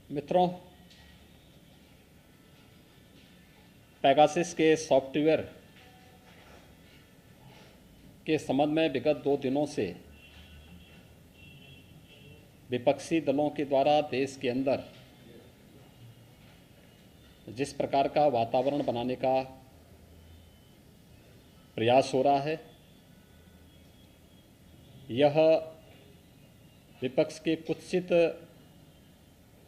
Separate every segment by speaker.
Speaker 1: मित्रों, पेगासस के सॉफ्टवेयर के संबंध में विगत 2 दिनों से विपक्षी दलों के द्वारा देश के अंदर जिस प्रकार का वातावरण बनाने का प्रयास हो रहा है, यह विपक्ष के कुत्सित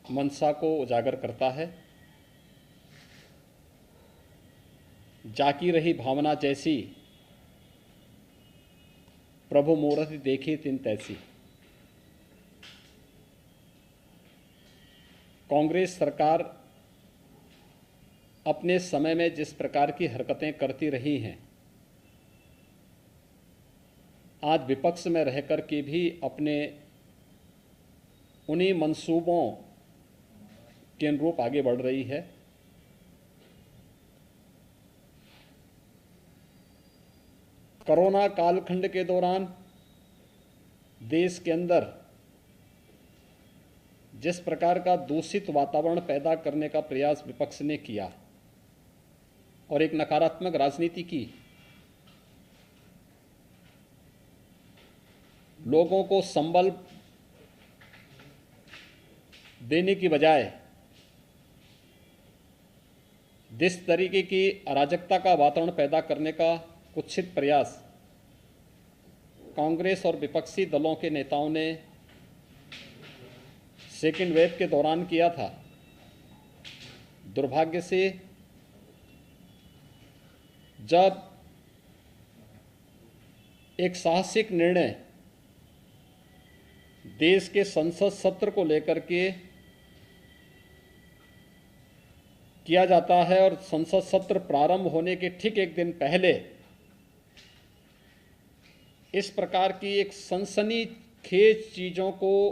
Speaker 1: मंशा को उजागर करता है। जाकी रही भावना जैसी, प्रभु मूरति देखी तिन तैसी। कांग्रेस सरकार अपने समय में जिस प्रकार की हरकतें करती रही हैं, आज विपक्ष में रहकर के भी अपने उन्हीं मंसूबों के अनुरूप आगे बढ़ रही है। कोरोना कालखंड के दौरान देश के अंदर जिस प्रकार का दूषित वातावरण पैदा करने का प्रयास विपक्ष ने किया और एक नकारात्मक राजनीति की, लोगों को संबल देने की बजाय जिस तरीके की अराजकता का वातावरण पैदा करने का कुत्सित प्रयास कांग्रेस और विपक्षी दलों के नेताओं ने सेकेंड वेव के दौरान किया था, दुर्भाग्य से जब एक साहसिक निर्णय देश के संसद सत्र को लेकर के किया जाता है और संसद सत्र प्रारंभ होने के ठीक एक दिन पहले इस प्रकार की एक सनसनीखेज चीजों को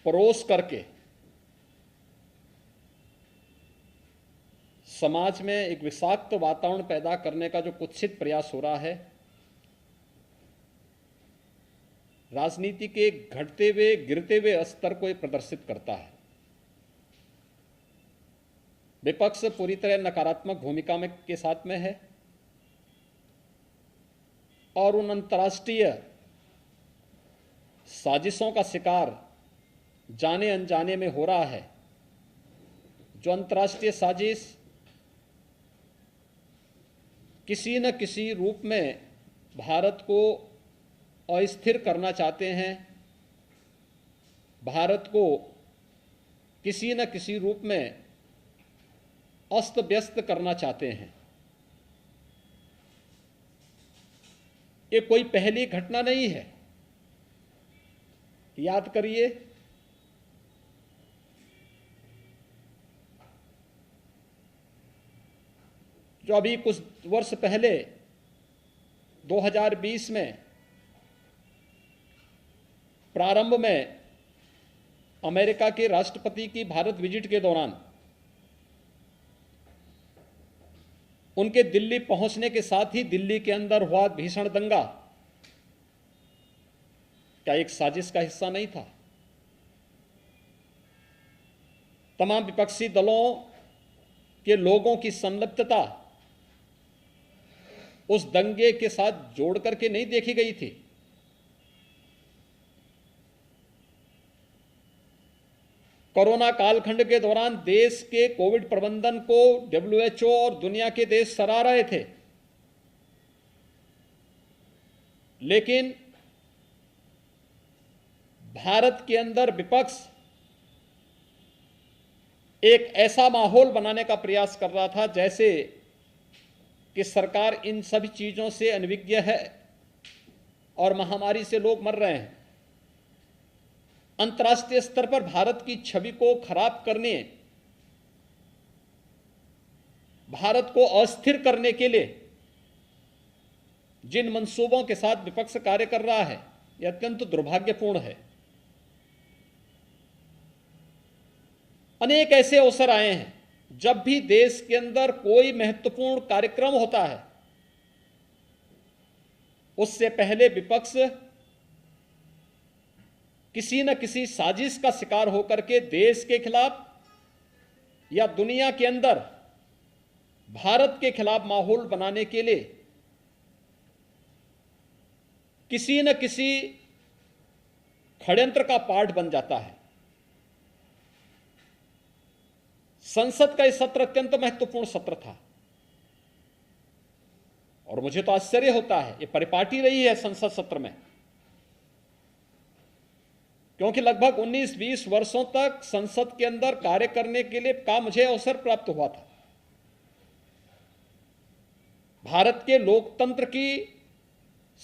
Speaker 1: परोस करके समाज में एक विषाक्त वातावरण पैदा करने का जो कुत्सित प्रयास हो रहा है, राजनीति के घटते हुए गिरते हुए स्तर को प्रदर्शित करता है। विपक्ष पूरी तरह नकारात्मक भूमिका में के साथ में है और उन अंतर्राष्ट्रीय साजिशों का शिकार जाने अनजाने में हो रहा है, जो अंतर्राष्ट्रीय साजिश किसी न किसी रूप में भारत को अस्थिर करना चाहते हैं, भारत को किसी न किसी रूप में अस्त व्यस्त करना चाहते हैं। ये कोई पहली घटना नहीं है। याद करिए, जो अभी कुछ वर्ष पहले 2020 में प्रारंभ में अमेरिका के राष्ट्रपति की भारत विजिट के दौरान उनके दिल्ली पहुंचने के साथ ही दिल्ली के अंदर हुआ भीषण दंगा क्या एक साजिश का हिस्सा नहीं था? तमाम विपक्षी दलों के लोगों की संलिप्तता उस दंगे के साथ जोड़ करके नहीं देखी गई थी। कोरोना कालखंड के दौरान देश के कोविड प्रबंधन को WHO और दुनिया के देश सराह रहे थे, लेकिन भारत के अंदर विपक्ष एक ऐसा माहौल बनाने का प्रयास कर रहा था जैसे कि सरकार इन सभी चीजों से अनभिज्ञ है और महामारी से लोग मर रहे हैं। अंतर्राष्ट्रीय स्तर पर भारत की छवि को खराब करने, भारत को अस्थिर करने के लिए जिन मंसूबों के साथ विपक्ष कार्य कर रहा है, यह अत्यंत दुर्भाग्यपूर्ण है। अनेक ऐसे अवसर आए हैं जब भी देश के अंदर कोई महत्वपूर्ण कार्यक्रम होता है, उससे पहले विपक्ष किसी न किसी साजिश का शिकार होकर के देश के खिलाफ या दुनिया के अंदर भारत के खिलाफ माहौल बनाने के लिए किसी न किसी षड्यंत्र का पार्ट बन जाता है। संसद का यह सत्र अत्यंत महत्वपूर्ण सत्र था और मुझे तो आश्चर्य होता है, ये परिपाटी रही है संसद सत्र में, क्योंकि लगभग 19-20 वर्षों तक संसद के अंदर कार्य करने के लिए का मुझे अवसर प्राप्त हुआ था। भारत के लोकतंत्र की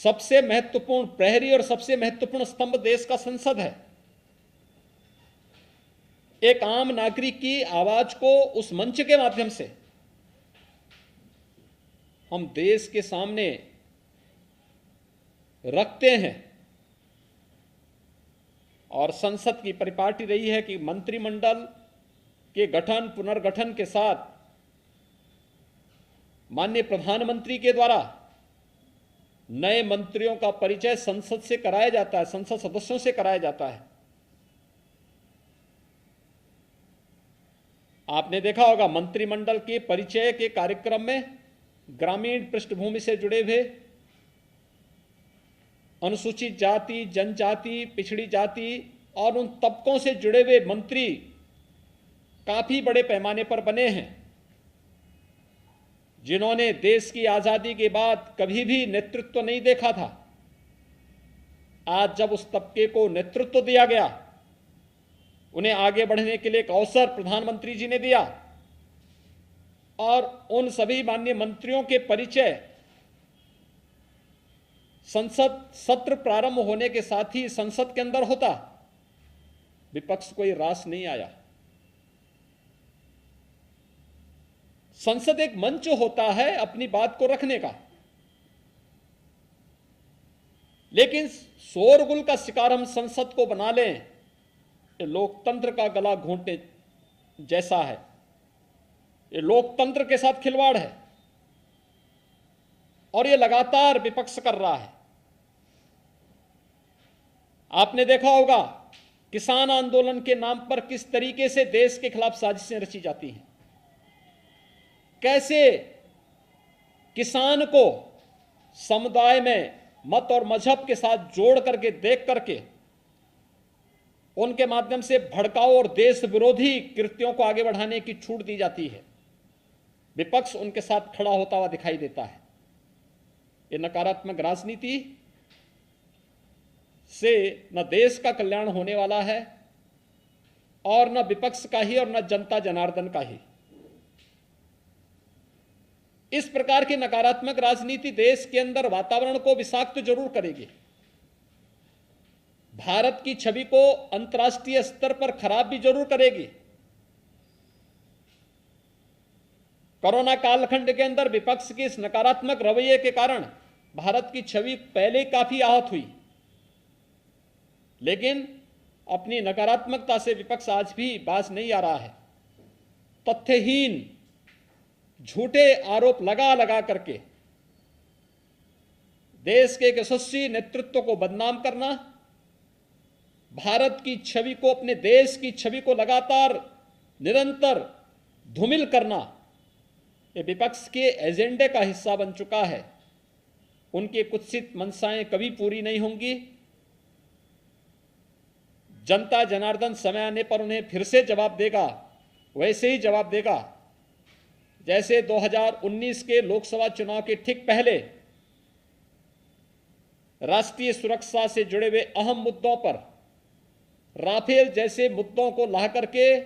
Speaker 1: सबसे महत्वपूर्ण प्रहरी और सबसे महत्वपूर्ण स्तंभ देश का संसद है। एक आम नागरिक की आवाज को उस मंच के माध्यम से हम देश के सामने रखते हैं और संसद की परिपाटी रही है कि मंत्रिमंडल के गठन पुनर्गठन के साथ माननीय प्रधानमंत्री के द्वारा नए मंत्रियों का परिचय संसद से कराया जाता है, संसद सदस्यों से कराया जाता है। आपने देखा होगा मंत्रिमंडल के परिचय के कार्यक्रम में ग्रामीण पृष्ठभूमि से जुड़े हुए अनुसूचित जाति, जनजाति, पिछड़ी जाति और उन तबकों से जुड़े हुए मंत्री काफी बड़े पैमाने पर बने हैं, जिन्होंने देश की आजादी के बाद कभी भी नेतृत्व नहीं देखा था। आज जब उस तबके को नेतृत्व दिया गया, उन्हें आगे बढ़ने के लिए एक अवसर प्रधानमंत्री जी ने दिया और उन सभी माननीय मंत्रियों के परिचय संसद सत्र प्रारंभ होने के साथ ही संसद के अंदर होता। विपक्ष कोई रास नहीं आया। संसद एक मंच होता है अपनी बात को रखने का, लेकिन शोरगुल का शिकार हम संसद को बना लें, ये लोकतंत्र का गला घोंटने जैसा है। ये लोकतंत्र के साथ खिलवाड़ है और ये लगातार विपक्ष कर रहा है। आपने देखा होगा किसान आंदोलन के नाम पर किस तरीके से देश के खिलाफ साजिशें रची जाती हैं, कैसे किसान को समुदाय में मत और मजहब के साथ जोड़ करके देख करके उनके माध्यम से भड़काऊ और देश विरोधी कृत्यों को आगे बढ़ाने की छूट दी जाती है। विपक्ष उनके साथ खड़ा होता हुआ दिखाई देता है। ये नकारात्मक राजनीति से न देश का कल्याण होने वाला है और न विपक्ष का ही और न जनता जनार्दन का ही। इस प्रकार की नकारात्मक राजनीति देश के अंदर वातावरण को विषाक्त जरूर करेगी, भारत की छवि को अंतर्राष्ट्रीय स्तर पर खराब भी जरूर करेगी। कोरोना कालखंड के अंदर विपक्ष के इस नकारात्मक रवैये के कारण भारत की छवि पहले काफी आहत हुई, लेकिन अपनी नकारात्मकता से विपक्ष आज भी बाज नहीं आ रहा है। तथ्यहीन झूठे आरोप लगा लगा करके देश के एक यशस्वी नेतृत्व को बदनाम करना, भारत की छवि को, अपने देश की छवि को लगातार निरंतर धूमिल करना, ये विपक्ष के एजेंडे का हिस्सा बन चुका है। उनकी कुत्सित मंशाएं कभी पूरी नहीं होंगी। जनता जनार्दन समय आने पर उन्हें फिर से जवाब देगा, वैसे ही जवाब देगा जैसे 2019 के लोकसभा चुनाव के ठीक पहले राष्ट्रीय सुरक्षा से जुड़े हुए अहम मुद्दों पर, राफेल जैसे मुद्दों को ला करके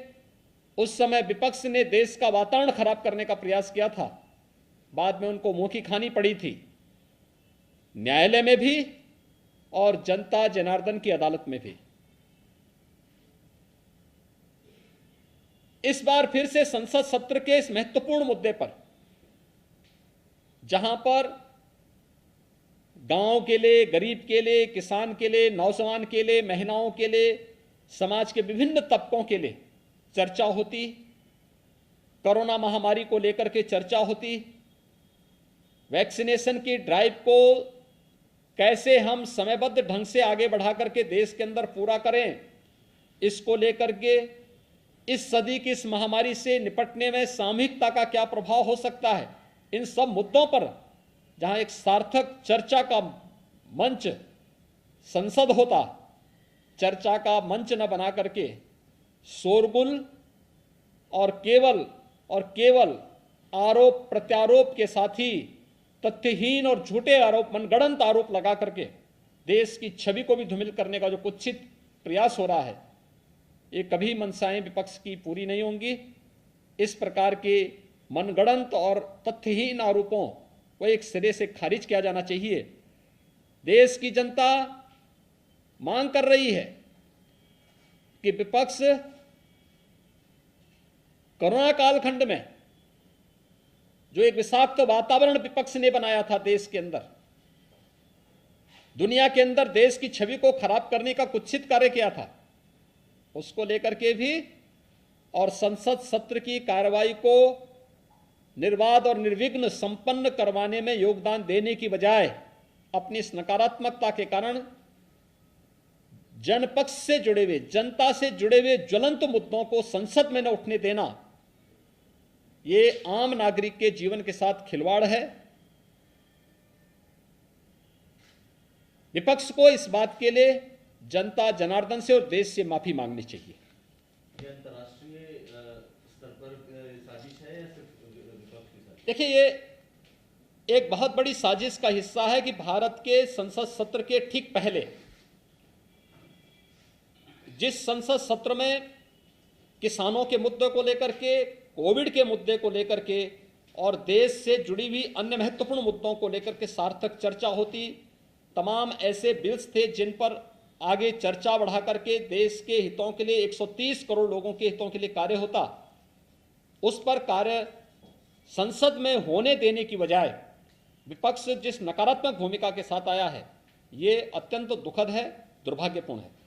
Speaker 1: उस समय विपक्ष ने देश का वातावरण खराब करने का प्रयास किया था। बाद में उनको मुंह की खानी पड़ी थी, न्यायालय में भी और जनता जनार्दन की अदालत में भी। इस बार फिर से संसद सत्र के इस महत्वपूर्ण मुद्दे पर, जहां पर गांव के लिए, गरीब के लिए, किसान के लिए, नौजवान के लिए, महिलाओं के लिए, समाज के विभिन्न तबकों के लिए चर्चा होती, कोरोना महामारी को लेकर के चर्चा होती, वैक्सीनेशन की ड्राइव को कैसे हम समयबद्ध ढंग से आगे बढ़ा करके देश के अंदर पूरा करें, इसको लेकर के इस सदी की इस महामारी से निपटने में सामूहिकता का क्या प्रभाव हो सकता है, इन सब मुद्दों पर जहां एक सार्थक चर्चा का मंच संसद होता, चर्चा का मंच न बना करके शोरगुल और केवल आरोप प्रत्यारोप के साथ ही तथ्यहीन और झूठे आरोप, मनगढ़ंत आरोप लगा करके देश की छवि को भी धूमिल करने का जो कुत्सित प्रयास हो रहा है, ये कभी मंशाएं विपक्ष की पूरी नहीं होंगी। इस प्रकार के मनगढ़ंत और तथ्यहीन आरोपों को एक सिरे से खारिज किया जाना चाहिए। देश की जनता मांग कर रही है कि विपक्ष कोरोना कालखंड में जो एक विषाक्त वातावरण विपक्ष ने बनाया था देश के अंदर, दुनिया के अंदर देश की छवि को खराब करने का कुत्सित कार्य किया था, उसको लेकर के भी और संसद सत्र की कार्रवाई को निर्बाध और निर्विघ्न संपन्न करवाने में योगदान देने की बजाय अपनी इस नकारात्मकता के कारण जनपक्ष से जुड़े हुए, जनता से जुड़े हुए ज्वलंत मुद्दों को संसद में न उठने देना, ये आम नागरिक के जीवन के साथ खिलवाड़ है। विपक्ष को इस बात के लिए जनता जनार्दन से और देश से माफी मांगनी चाहिए।
Speaker 2: ये अंतर्राष्ट्रीय स्तर पर साजिश है या सिर्फ विपक्ष की साजिश?
Speaker 1: देखिए, ये एक बहुत बड़ी साजिश का हिस्सा है कि भारत के संसद सत्र के ठीक पहले, जिस संसद सत्र में किसानों के मुद्दे को लेकर के, कोविड के मुद्दे को लेकर के और देश से जुड़ी हुई अन्य महत्वपूर्ण मुद्दों को लेकर के सार्थक चर्चा होती, तमाम ऐसे बिल्स थे जिन पर आगे चर्चा बढ़ा करके देश के हितों के लिए, 130 करोड़ लोगों के हितों के लिए कार्य होता, उस पर कार्य संसद में होने देने की बजाय विपक्ष जिस नकारात्मक भूमिका के साथ आया है, ये अत्यंत दुखद है, दुर्भाग्यपूर्ण है।